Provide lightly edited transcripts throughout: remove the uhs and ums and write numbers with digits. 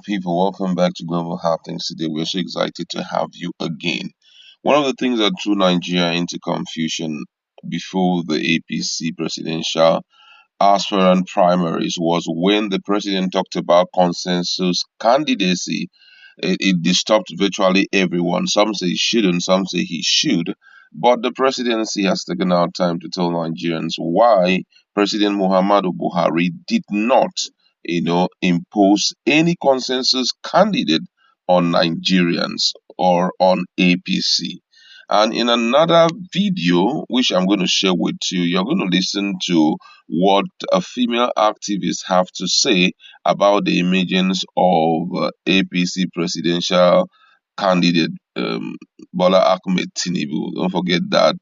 People, welcome back to Global Happenings. Today, we're so excited to have you again. One of the things that threw Nigeria into confusion before the APC presidential aspirant primaries was when the president talked about consensus candidacy. It disturbed virtually everyone. Some say he shouldn't, some say he should. But the presidency has taken out time to tell Nigerians why President Muhammadu Buhari did not, impose any consensus candidate on Nigerians or on APC. And in another video, which I'm going to share with you, you're going to listen to what a female activist have to say about the emergence of APC presidential candidate Bola Ahmed Tinubu. Don't forget that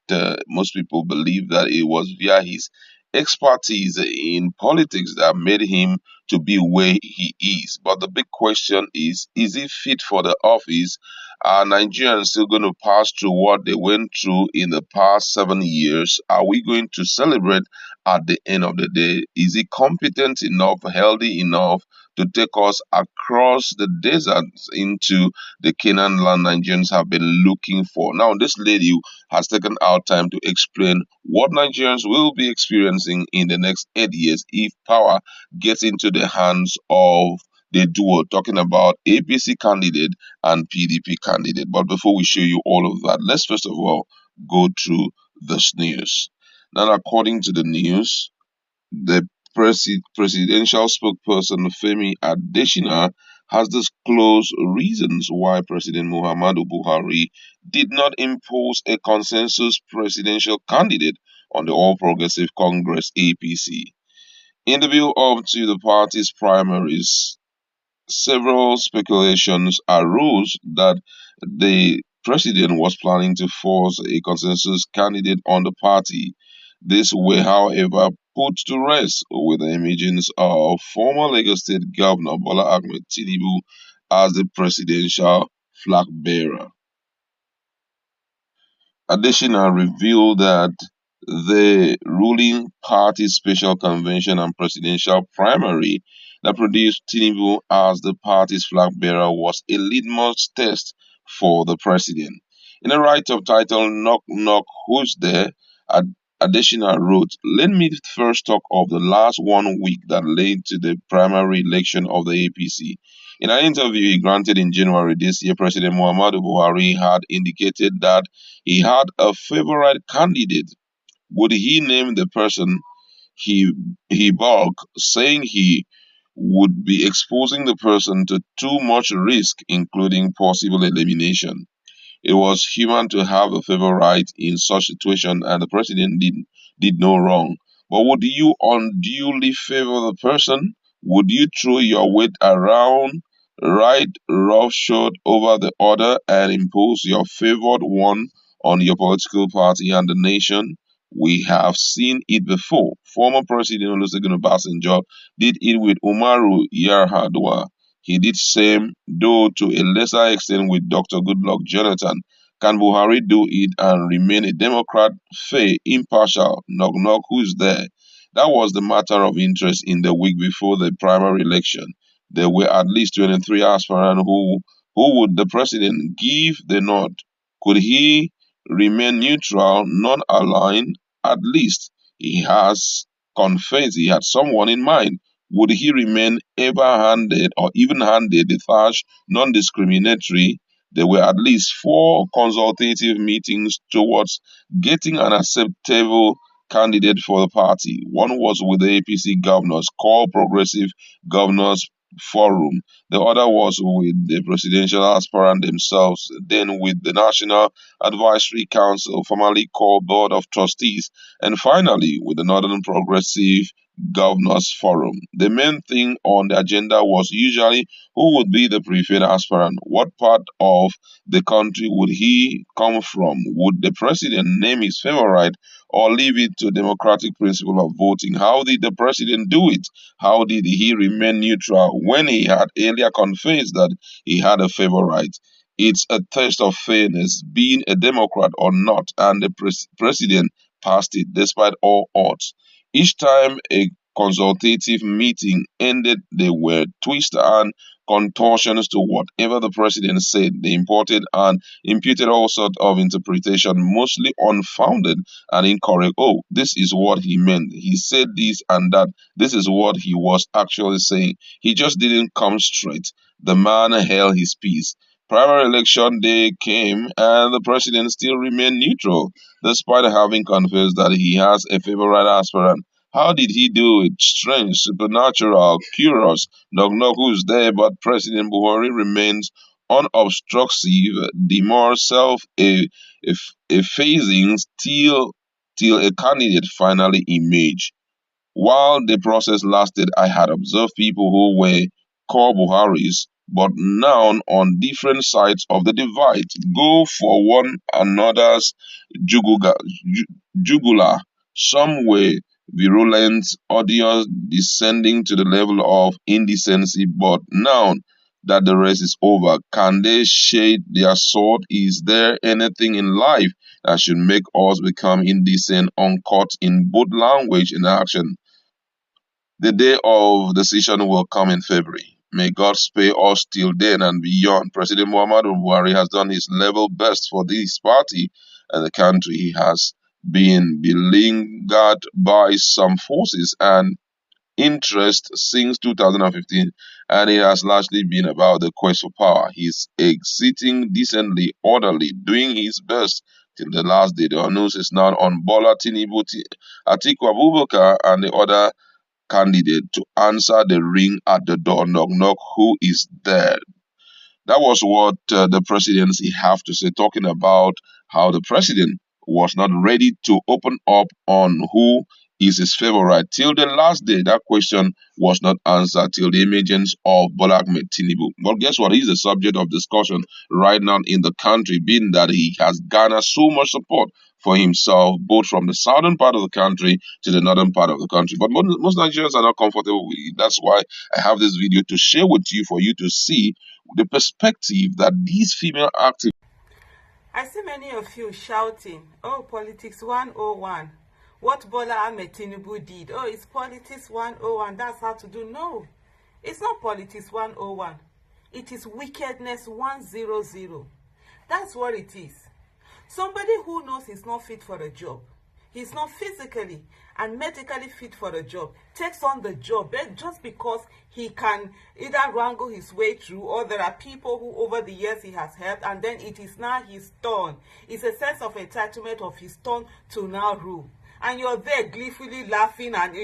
most people believe that it was via his expertise in politics that made him to be where he is. But the big question is he fit for the office? Are Nigerians still going to pass through what they went through in the past 7 years? Are we going to celebrate at the end of the day? Is he competent enough, healthy enough to take us across the deserts into the Canaan land Nigerians have been looking for? Now, this lady has taken our time to explain what Nigerians will be experiencing in the next 8 years if power gets into the hands of the duo, talking about APC candidate and PDP candidate. But before we show you all of that, let's first of all go through this news. Now, according to the news, the presidential spokesperson Femi Adesina has disclosed reasons why President Muhammadu Buhari did not impose a consensus presidential candidate on the All Progressive Congress APC. In the build up to the party's primaries, several speculations arose that the president was planning to force a consensus candidate on the party. This were, however, put to rest with the emergence of former Lagos State Governor Bola Ahmed Tinubu as the presidential flag bearer. Additional revealed that the ruling party's special convention and presidential primary that produced Tinubu as the party's flag bearer was a litmus test for the president. In a write-up titled Knock Knock Who's There, Additional wrote, let me first talk of the last 1 week that led to the primary election of the APC. In an interview he granted in January this year, President Muhammadu Buhari had indicated that he had a favorite candidate. Would he name the person? He he balked, saying he would be exposing the person to too much risk, including possible elimination. It was human to have a favorite in such situation, and the president did no wrong. But would you unduly favor the person? Would you throw your weight around, ride roughshod over the other, and impose your favored one on your political party and the nation? We have seen it before. Former President Olusegun Obasanjo did it with Umaru Yar'Adua. He did same, though to a lesser extent, with Dr. Goodluck Jonathan. Can Buhari do it and remain a Democrat, fair, impartial? Knock knock, who's there? That was the matter of interest in the week before the primary election. There were at least 23 aspirants who would the president give the nod? Could he remain neutral, non-aligned? At least he has confessed he had someone in mind. Would he remain ever-handed or even-handed, detached, non-discriminatory? There were at least four consultative meetings towards getting an acceptable candidate for the party. One was with the APC governors, called Progressive Governors Forum. The other was with the presidential aspirant themselves, then with the National Advisory Council, formerly called Board of Trustees, and finally with the Northern Progressive Governors Forum. The main thing on the agenda was usually who would be the preferred aspirant, what part of the country would he come from, would the president name his favorite or leave it to democratic principle of voting? How did the president do it? How did he remain neutral when he had earlier confessed that he had a favorite? It's a test of fairness, being a Democrat or not, and the president passed it despite all odds. Each time a consultative meeting ended, they were twisted and contortions to whatever the president said. They imported and imputed all sorts of interpretation, mostly unfounded and incorrect. Oh, this is what he meant. He said this and that. This is what he was actually saying. He just didn't come straight. The man held his peace. Primary election day came and the president still remained neutral, despite having confessed that he has a favorite aspirant. How did he do it? Strange, supernatural, curious. Knock knock who's there, but President Buhari remains unobstructive, demure, effacing till a candidate finally emerged. While the process lasted, I had observed people who were core Buharis, but now on different sides of the divide, go for one another's juguga, jugular. Some were virulent, odious, descending to the level of indecency, but now that the race is over, can they shade their sword? Is there anything in life that should make us become indecent, uncaught in both language and action? The day of decision will come in February. May God spare us till then and beyond. President Muhammadu Buhari has done his level best for this party and the country. He has been beleaguered by some forces and interest since 2015, and it has largely been about the quest for power. He's exiting decently, orderly, doing his best till the last day. The onus is now on Bola Tinubu, Atiku Abubakar, and the other candidate to answer the ring at the door. Knock, knock, who is there? That was what the presidency have to say, talking about how the president was not ready to open up on who is his favorite. Till the last day, that question was not answered till the emergence of Bola Ahmed Tinubu. But guess what? He's the subject of discussion right now in the country, being that he has garnered so much support for himself, both from the southern part of the country to the northern part of the country. But most Nigerians are not comfortable with it. That's why I have this video to share with you for you to see the perspective that these female activists. I see many of you shouting, oh, politics 101. What Bola Ahmed Tinubu did. Oh, it's politics 101. That's how to do. No, it's not politics 101. It is wickedness 100. That's what it is. Somebody who knows he's not fit for the job, he's not physically and medically fit for the job, takes on the job just because he can either wrangle his way through, or there are people who over the years he has helped, and then it is now his turn. It's a sense of entitlement of his turn to now rule. And you're there gleefully laughing and,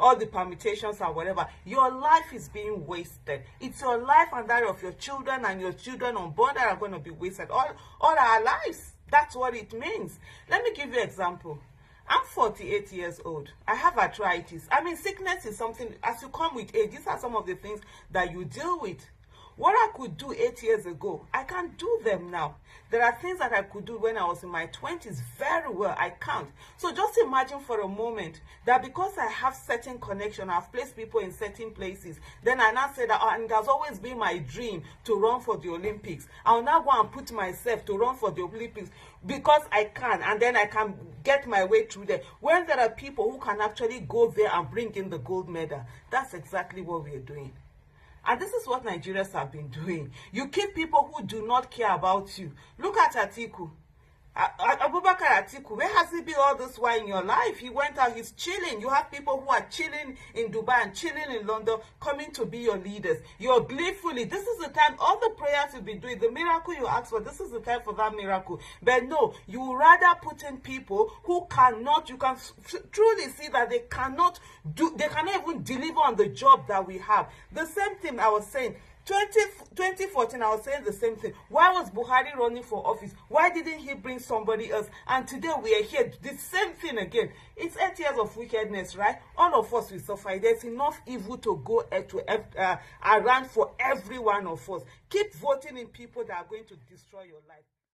all the permutations and whatever. Your life is being wasted. It's your life and that of your children and your children unborn that are going to be wasted. All our lives. That's what it means. Let me give you an example. I'm 48 years old. I have arthritis. I mean, sickness is something, as you come with age, these are some of the things that you deal with. What I could do 8 years ago, I can't do them now. There are things that I could do when I was in my 20s very well. I can't. So just imagine for a moment that because I have certain connection, I've placed people in certain places, then I now say that, and it has always been my dream to run for the Olympics. I'll now go and put myself to run for the Olympics because I can, and then I can get my way through there. When there are people who can actually go there and bring in the gold medal, that's exactly what we're doing. And this is what Nigerians have been doing. You keep people who do not care about you. Look at Atiku. Abubakar Atiku, where has he been all this while in your life? He went out, he's chilling. You have people who are chilling in Dubai and chilling in London, coming to be your leaders. You're gleefully, this is the time, all the prayers you've been doing, the miracle you ask for, this is the time for that miracle. But no, you rather put in people who cannot, you can truly see that they cannot even deliver on the job that we have. The same thing I was saying. 2014, I was saying the same thing. Why was Buhari running for office? Why didn't he bring somebody else? And today we are here, the same thing again. It's 8 years of wickedness, right? All of us will suffer. There's enough evil to go around for every one of us. Keep voting in people that are going to destroy your life.